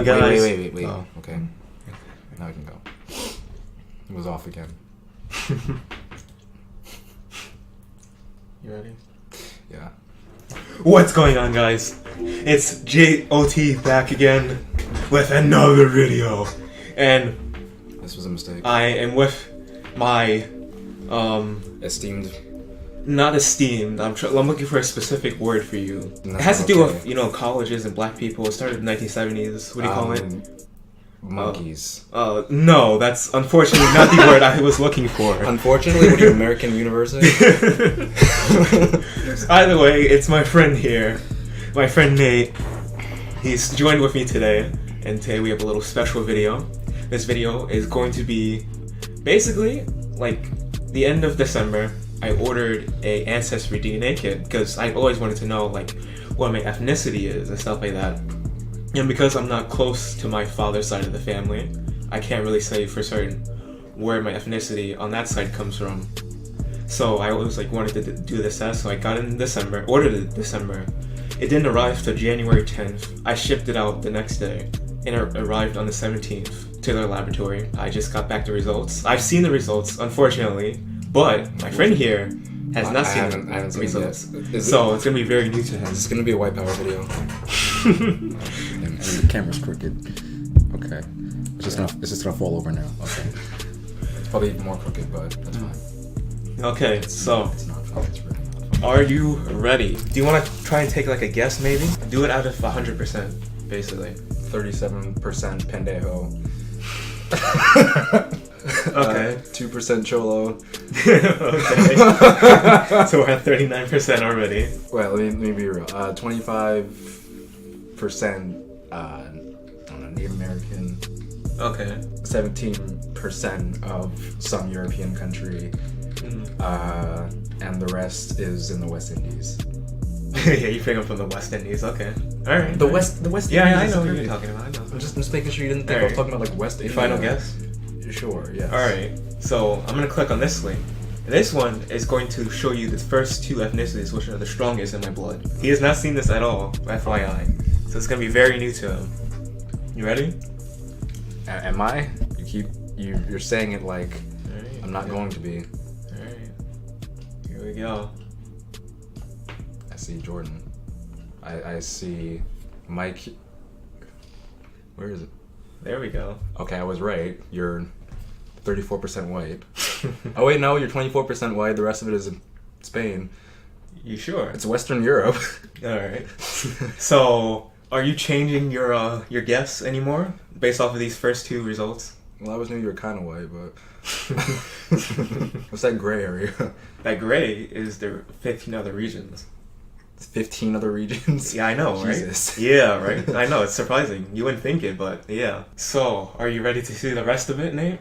Guys. Wait. Oh. Okay. Now we can go. It was off again. You ready? Yeah. What's going on, guys? It's JOT back again with another video. And This was a mistake. I am with my, Esteemed. not esteemed, I'm looking for a specific word for you. No, It has to do okay. with, colleges and black people. It started in the 1970s. What do you call it? Monkeys. No, that's unfortunately not the word I was looking for. Unfortunately, what are you, American University? Either way, it's my friend here. My friend Nate. He's joined with me today, and today we have a little special video. This video is going to be basically like the end of December. I ordered a Ancestry DNA kit because I've always wanted to know like what my ethnicity is and stuff like that. And because I'm not close to my father's side of the family, I can't really say for certain where my ethnicity on that side comes from. So I always like wanted to do this test, so I got it in December, ordered it in December. It didn't arrive till January 10th. I shipped it out the next day, and it arrived on the 17th to their laboratory. I just got back the results. I've seen the results, unfortunately, but my friend here has not seen the results. So it's gonna be very new to him. This is gonna be a white power video. and the camera's crooked. Okay. It's just gonna fall over now. Okay. It's probably even more crooked, but that's fine. Okay, so It's not fun. It's really not fun. are you ready? Do you want to try and take like a guess maybe? Do it out of 100%, basically. 37% pendejo. Okay. 2% cholo. Okay. So we're at 39% already. Wait, let me be real. 25% Native American. Okay. 17% of some European country. And the rest is in the West Indies. Yeah, you pick up from the West Indies. Okay. All right. The West Yeah, Indies. I is know what pretty- you're talking about. I know. I'm just making sure you didn't think I was talking about like West India. Final guess? Sure. Yes. All right. So I'm gonna click on this link. This one is going to show you the first two ethnicities, which are the strongest in my blood. He has not seen this at all, FYI. So it's gonna be very new to him. You ready? Am I? You're saying it like Alright. I'm not going to be. Alright. Here we go. I see Jordan. I see Mike. Where is it? There we go. Okay, I was right. You're 34% white. Oh wait, no, you're 24% white. The rest of it is in Spain. You sure? It's Western Europe. Alright. So, are you changing your guess anymore based off of these first two results? Well, I always knew you were kind of white, but what's that gray area? That gray is the 15 other regions. 15 other regions. Yeah, I know, right? Jesus. Yeah, right? I know, it's surprising. You wouldn't think it, but yeah. So, are you ready to see the rest of it, Nate?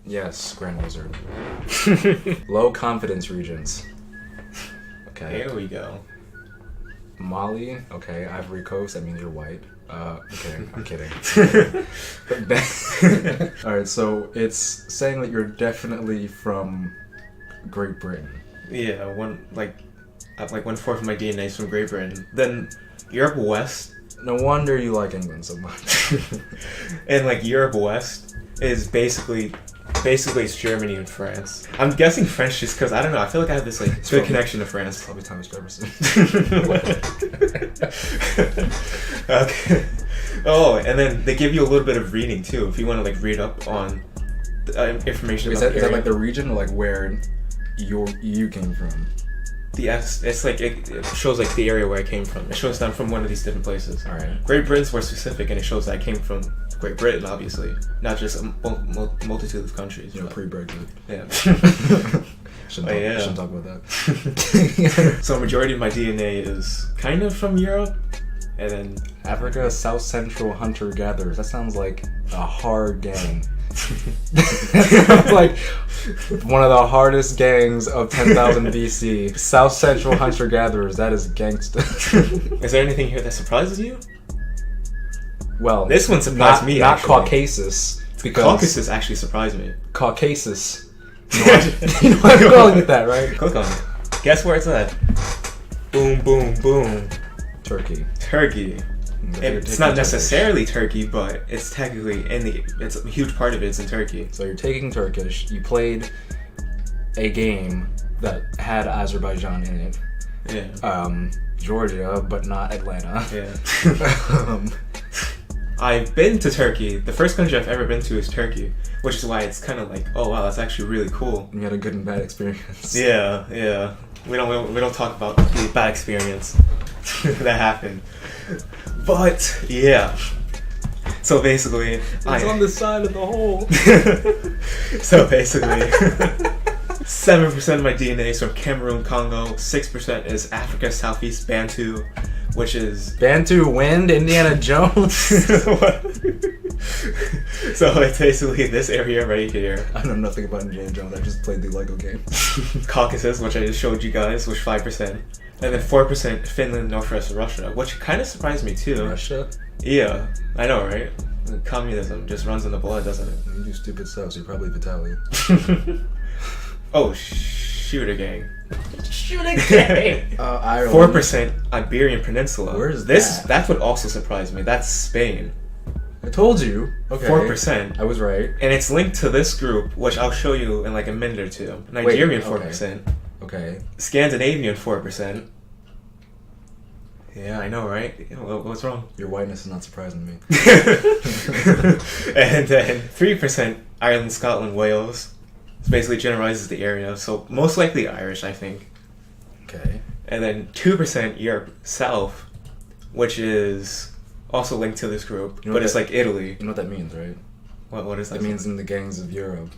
Yes, Grand Wizard. Low confidence regions. Okay. Here we go. Mali. Okay. Ivory Coast. That means you're white. Okay. I'm kidding. Alright, so it's saying that you're definitely from Great Britain. Yeah, one fourth of my DNA is from Great Britain. Then Europe West, No wonder you like England so much. and like Europe West is basically it's Germany and France. I'm guessing French just because I don't know. I feel like I have this like good probably- connection to France. Probably Thomas Jefferson. Okay. Oh, and then they give you a little bit of reading too if you want to like read up on information Is about that the area. like the region or like where you came from? It's like it shows like the area where I came from. It shows that I'm from one of these different places. All right. Great Britain's more specific, and it shows that I came from Great Britain, obviously, not just a multitude of countries. You're but- pre-Brexit. Yeah. Shouldn't talk about that. So a majority of my DNA is kind of from Europe, and then Africa, South Central hunter-gatherers. That sounds like a hard gang. That sounds like one of the hardest gangs of 10,000 BC. South Central hunter-gatherers. That is gangsta. Is there anything here that surprises you? Well, This one surprised me, Not actually. Caucasus. Because Caucasus actually surprised me. Caucasus. You know why I'm calling it that, right? Click on it. Guess where it's at? Boom, boom, boom. Turkey. Turkey. It's not necessarily Turkey, but it's technically it's a huge part of it's in Turkey. So you're taking Turkish. You played a game that had Azerbaijan in it. Yeah. Georgia, but not Atlanta. Yeah. I've been to Turkey. The first country I've ever been to is Turkey, which is why it's kind of like, oh wow, that's actually really cool. You had a good and bad experience. Yeah. We don't talk about the bad experience that happened. But yeah. So basically, it's on the side of the hole. So basically, 7% of my DNA is from Cameroon, Congo. 6% is Africa, Southeast Bantu, which is Bantu Wind, Indiana Jones. So it's basically this area right here. I know nothing about Indiana Jones. I just played the Lego game. Caucasus, which I just showed you guys, was 5%. And then 4% Finland, Northwest Russia, which kind of surprised me too. Russia? Yeah, I know, right? Communism just runs in the blood, doesn't it? You do stupid stuff, so you're probably Vitaly. Oh, shooter gang. Shooting gang! Ireland. 4% Iberian Peninsula. Where is this? that? That's what also surprised me. That's Spain. I told you. Okay. 4%. I was right. And it's linked to this group, which I'll show you in like a minute or two. Nigerian, 4%. Okay. Scandinavian, 4%. Yeah, I know, right? What's wrong? Your whiteness is not surprising me. And then 3% Ireland, Scotland, Wales. It basically generalizes the area, so most likely Irish, I think. Okay. And then 2% Europe South, which is also linked to this group, but it's like Italy. You know what that means, right? What is that? That means in the gangs of Europe.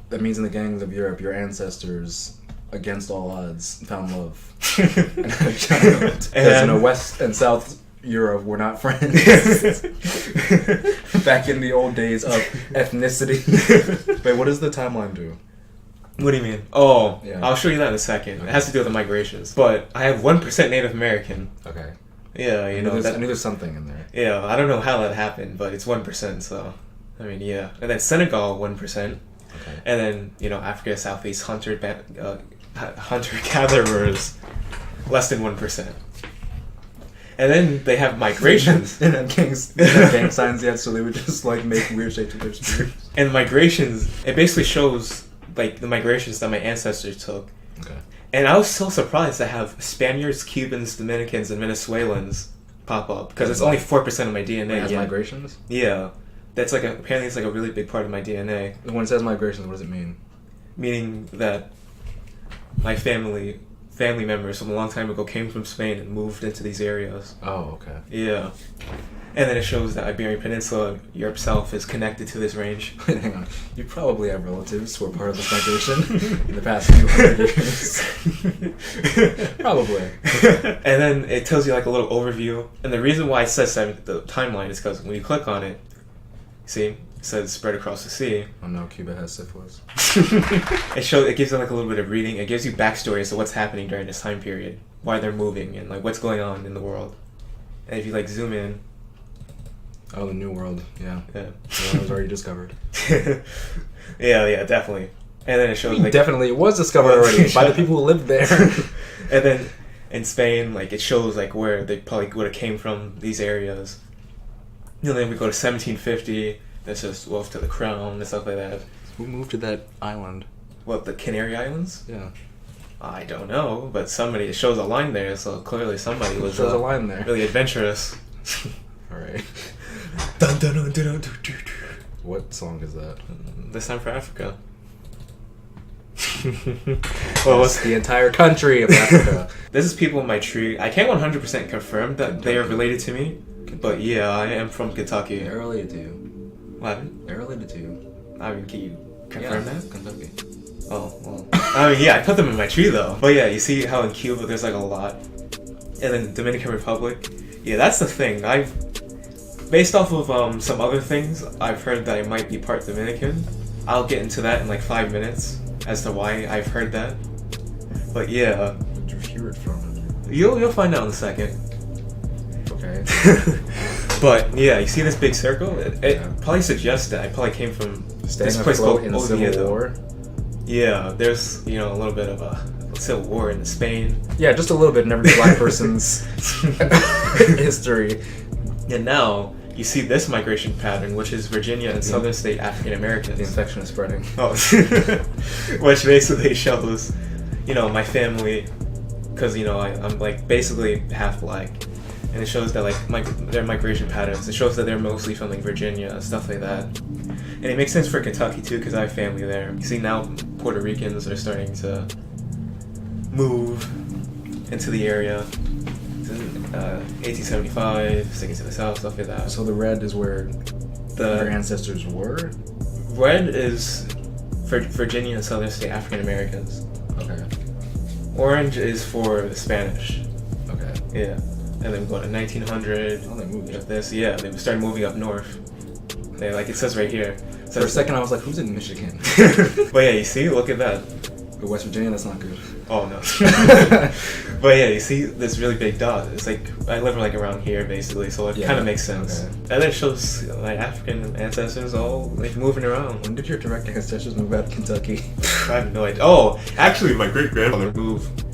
That means in the gangs of Europe, your ancestors, against all odds, found love. And had a child. Because West and South Europe were not friends. Back in the old days of ethnicity. Wait, what does the timeline do? What do you mean? Oh, yeah. I'll show you that in a second. Okay. It has to do with the migrations. But I have 1% Native American. Okay. Yeah, I knew there's something in there. Yeah, I don't know how that happened, but it's 1%, so... I mean, yeah. And then Senegal, 1%. Okay. And then, Africa, Southeast, hunter-gatherers, less than 1%. And then they have migrations. They didn't have gang signs yet, so they would just, make weird shapes with their spears. And migrations, it basically shows, the migrations that my ancestors took. Okay. And I was so surprised to have Spaniards, Cubans, Dominicans, and Venezuelans pop up, because it's only 4% of my DNA. It has migrations? Yeah. That's apparently it's a really big part of my DNA. When it says migrations, what does it mean? Meaning that my family members from a long time ago came from Spain and moved into these areas. Oh, okay. Yeah. And then it shows that Iberian Peninsula, Europe South, is connected to this range. Hang on. You probably have relatives who are part of this migration in the past few hundred years. Probably. And then it tells you a little overview. And the reason why it says the timeline is because when you click on it, see, it says spread across the sea. Oh no, Cuba has syphilis. It gives you a little bit of reading. It gives you backstory as to what's happening during this time period, why they're moving, and what's going on in the world. And if you zoom in. Oh, the New World, yeah. Yeah. The one was already discovered. yeah, definitely. And then it shows definitely it was discovered already by the people who lived there. And then in Spain, it shows where they probably would have came from, these areas. And then we go to 1750. That's just wealth to the crown and stuff like that. Who moved to that island? What, the Canary Islands? Yeah. I don't know, but it shows a line there, so clearly somebody was shows a line there. Really adventurous. All right. Dun, dun, dun, dun, dun, dun, dun. What song is that? This Time for Africa. Well, it's the entire country of Africa. This is people in my tree. I can't 100% confirm that they are related to me, but yeah, I am from Kentucky. They're related to you. What? They're related to you. I mean, can you confirm that? Kentucky. Oh, well. I mean, yeah, I put them in my tree though. But yeah, you see how in Cuba there's a lot. And then Dominican Republic. Yeah, that's the thing. Based off of some other things, I've heard that I might be part Dominican. I'll get into that in 5 minutes as to why I've heard that. But yeah. Where'd you hear it from? You'll find out in a second. Okay. But yeah, you see this big circle? It probably suggests that I probably came from this place called in the Civil War. Yeah, there's a little bit of a civil war in Spain. Yeah, just a little bit in every black person's history. And now you see this migration pattern, which is Virginia and southern state African Americans. The infection is spreading. Oh, which basically shows, you know, my family, because, you know, I'm like basically half black, and it shows that like their migration patterns. It shows that they're mostly from like Virginia and stuff like that. And it makes sense for Kentucky too, because I have family there. You see now Puerto Ricans are starting to move into the area. 1875, sticking to the south, stuff like that. So the red is where their The ancestors were? red is for Virginia and southern state African Americans. Okay. Orange is for the Spanish. Okay. Yeah. And then go to 1900. Oh, they moved. With this, yeah, they started moving up north. They, like it says right here. For a second I was like, who's in Michigan? But yeah, you see, look at that. But West Virginia, that's not good. Oh no. But yeah, you see this really big dot. It's like I live like around here basically, so it kind of makes sense. Okay. And then it shows like African ancestors all like moving around. When did your direct ancestors move out to Kentucky? I have no idea. Oh, actually, my great grandfather moved.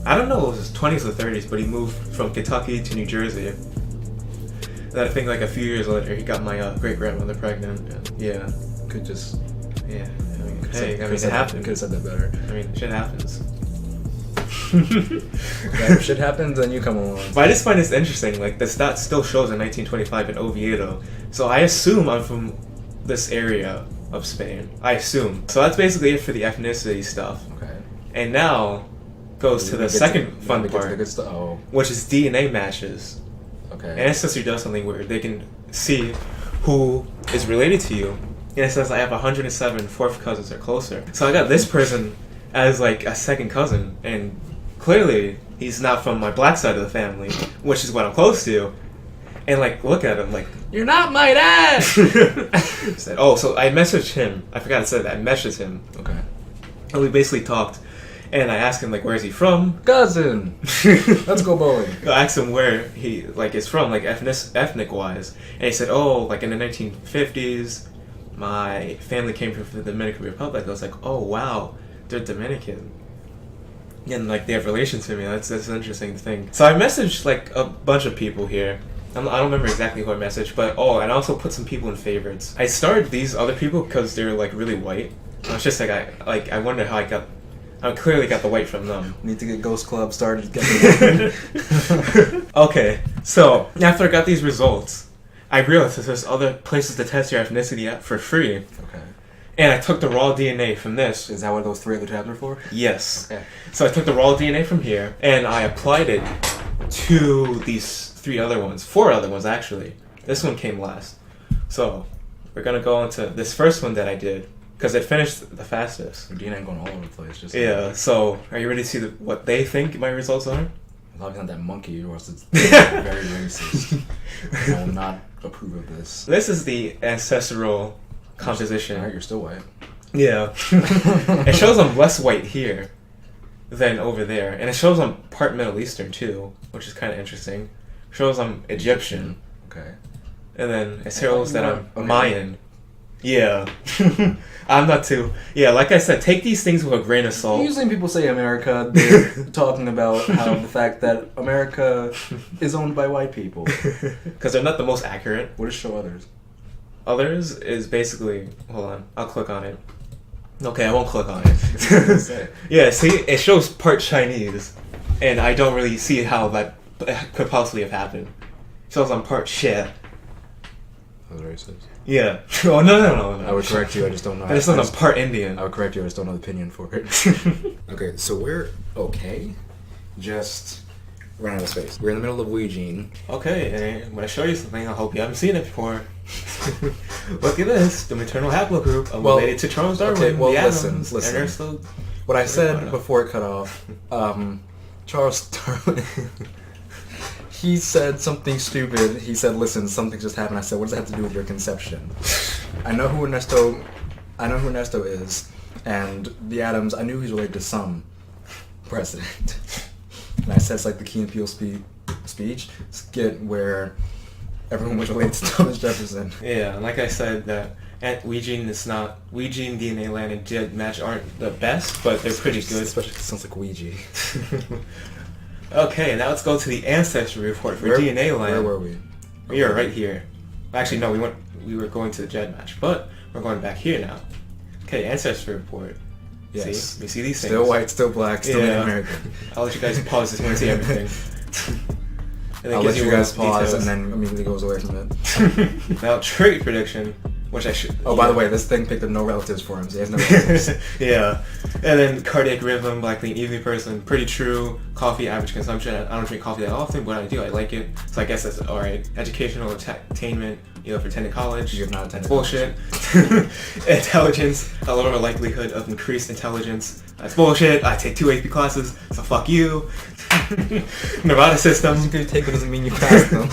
I don't know, it was his 20s or 30s, but he moved from Kentucky to New Jersey. And I think like a few years later, he got my great grandmother pregnant. And, yeah, Could just... yeah. I mean, hey, I mean, it Could happened. have said that better. I mean, shit happens. Yeah, if shit happens, then you come along. But I just find this interesting. Like the stat still shows in 1925 in Oviedo, so I assume I'm from this area of Spain. I assume. So that's basically it for the ethnicity stuff. Okay. And now goes to the second fun part, Oh, which is DNA matches. okay. Ancestry does something where they can see who is related to you. And it says I have 107 fourth cousins or closer. So I got this person as like a second cousin, and clearly he's not from my black side of the family, which is what I'm close to. And like, look at him, like, You're not my dad! said, oh, so I messaged him. I forgot to say that. I messaged him. Okay. And we basically talked. And I asked him, like, where is he from? Cousin! Let's go bowling. I asked him where he, like, is from, like, ethnic-wise. And he said, oh, like, in the 1950s, my family came from the Dominican Republic. I was like, oh, wow, they're Dominican. And, like, they have relation to me. That's an interesting thing. So I messaged, like, a bunch of people here. I don't remember exactly who I messaged, but, oh, and I also put some people in favorites. I started these other people because they're, like, really white. I was just like, I wonder how I clearly got the white from them. Need to get Ghost Club started. Okay, so after I got these results, I realized that there's other places to test your ethnicity at for free. Okay. And I took the raw DNA from this. Is that what those 3 other tabs are for? Yes. Okay. So I took the raw DNA from here, and I applied it to these 3 other ones. 4 other ones, actually. This one came last. So we're going to go into this first one that I did, because it finished the fastest. Your DNA going all over the place. Just Yeah, so are you ready to see what they think my results are? As long as it's not that monkey, or else it's very racist. I will not approve of this. This is the ancestral composition. Alright, you're still white. Yeah. It shows I'm less white here than over there. And it shows I'm part Middle Eastern too, which is kind of interesting. It shows I'm Egyptian. Okay. And then it shows that I'm Okay. Mayan. Yeah. I'm not too. Yeah, like I said, take these things with a grain of salt. Usually when people say America, they're talking about how the fact that America is owned by white people. Because they're not the most accurate. What does show others? Others is basically. Hold on. I'll click on it. Okay, I won't click on it. Yeah, see, it shows part Chinese, and I don't really see how that could possibly have happened. It shows I'm part shit. That was racist. Yeah. Oh, no. I would correct you, I just don't know. I just know I'm part Indian. I would correct you, I just don't know the opinion for it. Okay, so we're okay. Just run out of space. We're in the middle of Eugene. Okay, and I'm going to show you something. I hope you haven't seen it before. Look at this. The maternal haplogroup. I'm related to Charles Darwin. Okay, well, the listen. Adams, and they're still... What I said before it cut off, Charles Darwin... He said something stupid. He said, listen, something just happened. I said, what does that have to do with your conception? I know who Ernesto is, and the Adams, I knew he's related to some president. And I said it's like the Key and Peele speech skit where Everyone was related to Thomas Jefferson. Yeah, like I said, that Weegene DNA Land and Dead Match aren't the best, but they're pretty good. Especially 'cause it sounds like Ouija. Okay, now let's go to the Ancestry report for DNA Land. Where were we? We are right here. Actually, no, we were going to the Jed Match, but we're going back here now. Okay, Ancestry report. Yes. See? We see these things. Still white, still black, still Yeah. American. I'll let you guys pause this when you see everything. And I'll gives let you guys pause details. and then immediately goes away from it. Now, trait prediction, which I should... Oh, by the way, this thing picked up no relatives for him, so he has no relatives. Yeah. And then cardiac rhythm, black, clean, evening person, pretty true. Coffee, average consumption. I don't drink coffee that often, but when I do, I like it. So I guess that's alright. Educational attainment, if you're attending college. You're not attending bullshit. Intelligence, a lower likelihood of increased intelligence. That's bullshit. I take 2 AP classes, so fuck you. Neuroticism. Just because you take it doesn't mean you pass them.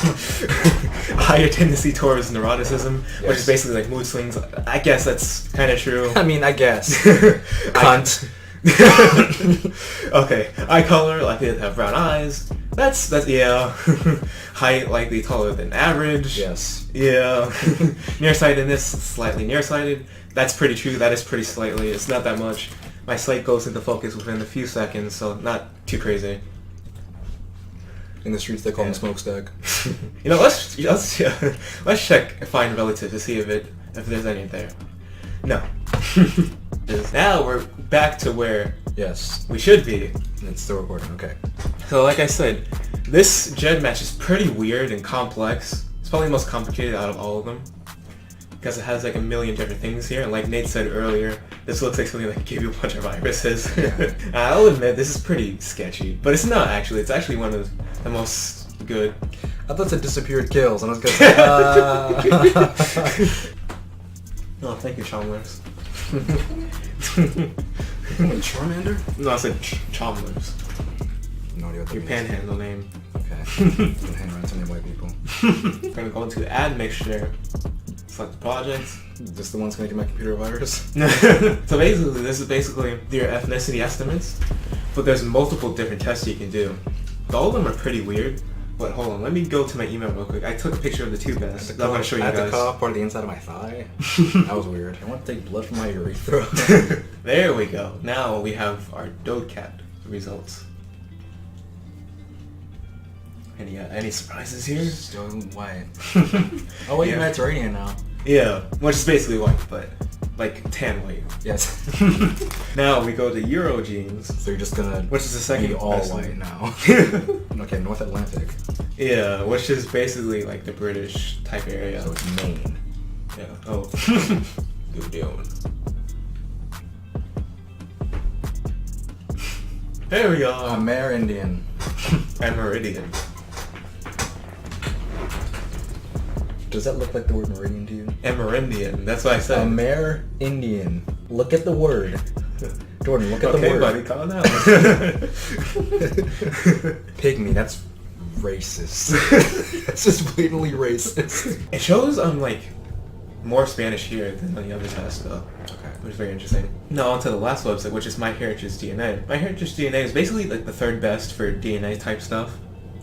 Higher tendency towards neuroticism, which is basically like mood swings. I guess that's kind of true. I mean, I guess. Cunt. Okay, eye color, likely to have brown eyes. That's yeah. Height, likely taller than average. Yes. Yeah. Nearsightedness, slightly nearsighted. That's pretty true. That is pretty slightly. It's not that much. My sight goes into focus within a few seconds, so not too crazy. In the streets, they call him smokestack. You know, let's check find relative to see if there's any there. No. Now we're back to where Yes. we should be. And it's still recording, okay. So like I said, this Jed match is pretty weird and complex. It's probably the most complicated out of all of them. Because it has like a million different things here, and like Nate said earlier, this looks like something that could give you a bunch of viruses. I'll admit, this is pretty sketchy. But it's not actually, it's actually one of the most good. I thought it disappeared kills, and I was gonna say, Oh, thank you, Chalmers. Charmander? No, I said Chalmers. No idea what that Your means. panhandle name. Okay. Don't hang around too many white people. We're gonna go into admixture. Select the project. Just the one's gonna get my computer a virus? So basically, this is basically your ethnicity estimates, but there's multiple different tests you can do. All of them are pretty weird, but hold on, let me go to my email real quick. I took a picture of the 2 best. I'm gonna show you I had guys. to cut off part of the inside of my thigh. That was weird. I want to take blood from my urethra. There we go. Now we have our DODCAT results. Any surprises here? Still white. Oh wait, Yeah. you're Mediterranean now. Yeah, which is basically white, but like tan white. Yes. Now we go to Eurogenes, So you're just gonna which is the second be all best one. white now. Okay, North Atlantic. Yeah, which is basically like the British type area. So it's Maine. Yeah. Oh. Good doing. There we go. Amerindian. And Meridian. Does that look like the word meridian to you? Amerindian. That's what I said. Amerindian. Look at the word. Jordan, look at the Okay, word. buddy, calm down. Pygmy, that's racist. That's just blatantly racist. It shows like more Spanish here than on the other test though. Okay. Which is very interesting. Now on to the last website, which is MyHeritage DNA. MyHeritage DNA is basically like the 3rd best for DNA type stuff.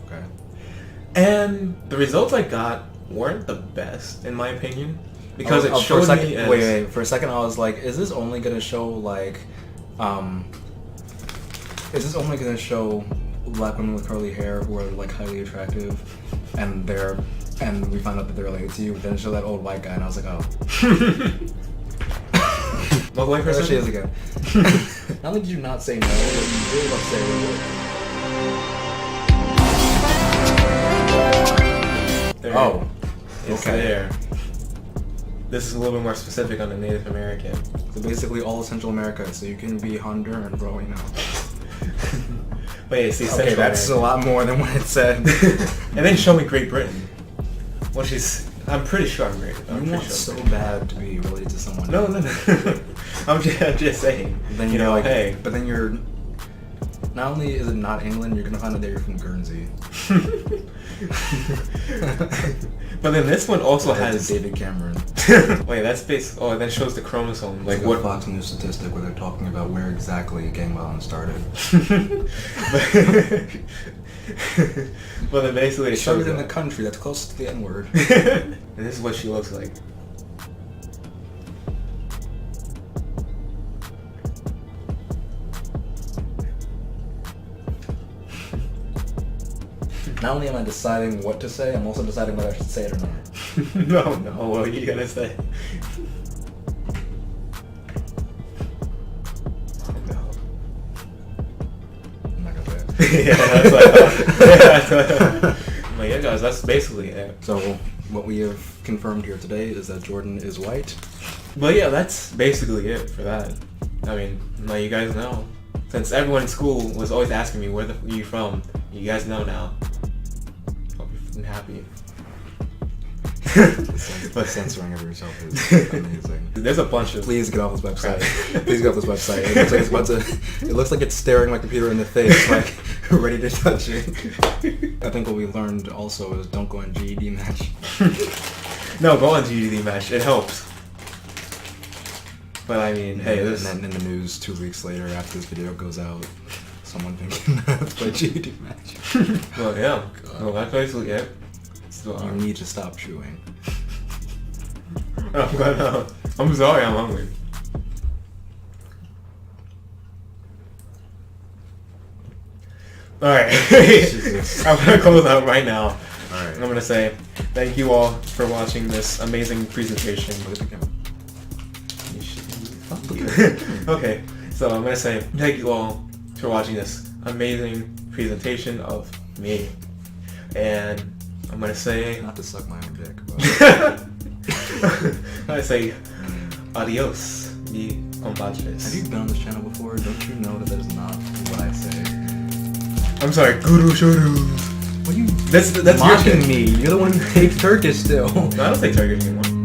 Okay. And the results I got weren't the best, in my opinion. Because it for showed a second, me as... wait, for a second I was like, is this only gonna show like, is this only gonna show black women with curly hair who are like highly attractive, and we find out that they're related to you, but then show that old white guy, and I was like, oh. Well, wait for a There she is second. again. Not only did you not say no, but you really about to say no. There. Oh. It's Okay. there. This is a little bit more specific on the Native American. So basically all of Central America, so you can be Honduran, bro, you know. But yeah, see, Okay, Central that's a American. lot more than what it said. And then show me Great Britain. Which is... I'm pretty sure I'm great. You want so bad to be related to someone. No. I'm just saying. Then you you're know, like, hey. but then you're. Not only is it not England, you're gonna find out that you're from Guernsey. But then this one also That's has... David Cameron. Wait, that's based... Oh, and then shows the chromosome. Like Like what what... Fox News statistic where they're talking about where exactly gang violence started. Well, then basically it Show shows it in the that. country that's close to the N-word. And this is what she looks like. Not only am I deciding what to say, I'm also deciding whether I should say it or not. No, what are you gonna say? Oh no. I'm not gonna say it. Yeah, that's what I thought. Yeah, that's what I thought. But yeah, guys, that's basically it. So, what we have confirmed here today is that Jordan is white. But yeah, that's basically it for that. I mean, now you guys know. Since everyone in school was always asking me, where the f are you from? You guys know now. Hope you're fucking happy. But censoring of yourself is amazing. There's a bunch of... Please get off this website. Please get off this website. It looks like it's about to. It looks like it's staring my computer in the face, like ready to touch it. I think what we learned also is don't go on GED match. No, go on GED match. It helps. But I mean, hey, and this... then in the news 2 weeks later, after this video goes out, someone thinking that's by GED match. Well, yeah. Well, that's basically it. So, You need to stop chewing. I'm sorry, I'm hungry. Alright. Jesus. I'm gonna close out right now. Alright. I'm gonna say thank you all for watching this amazing presentation. Look at the camera. Okay, so I'm gonna say thank you all for watching this amazing presentation of me. And I'm gonna say Not to suck my own dick, but I say adios, mi compadres. have you been on this channel before? Don't you know that is not what I say? I'm sorry, guru shuru. What are you That's your mocking thing. me? You're the one who takes Turkish still. No, I don't say Turkish anymore.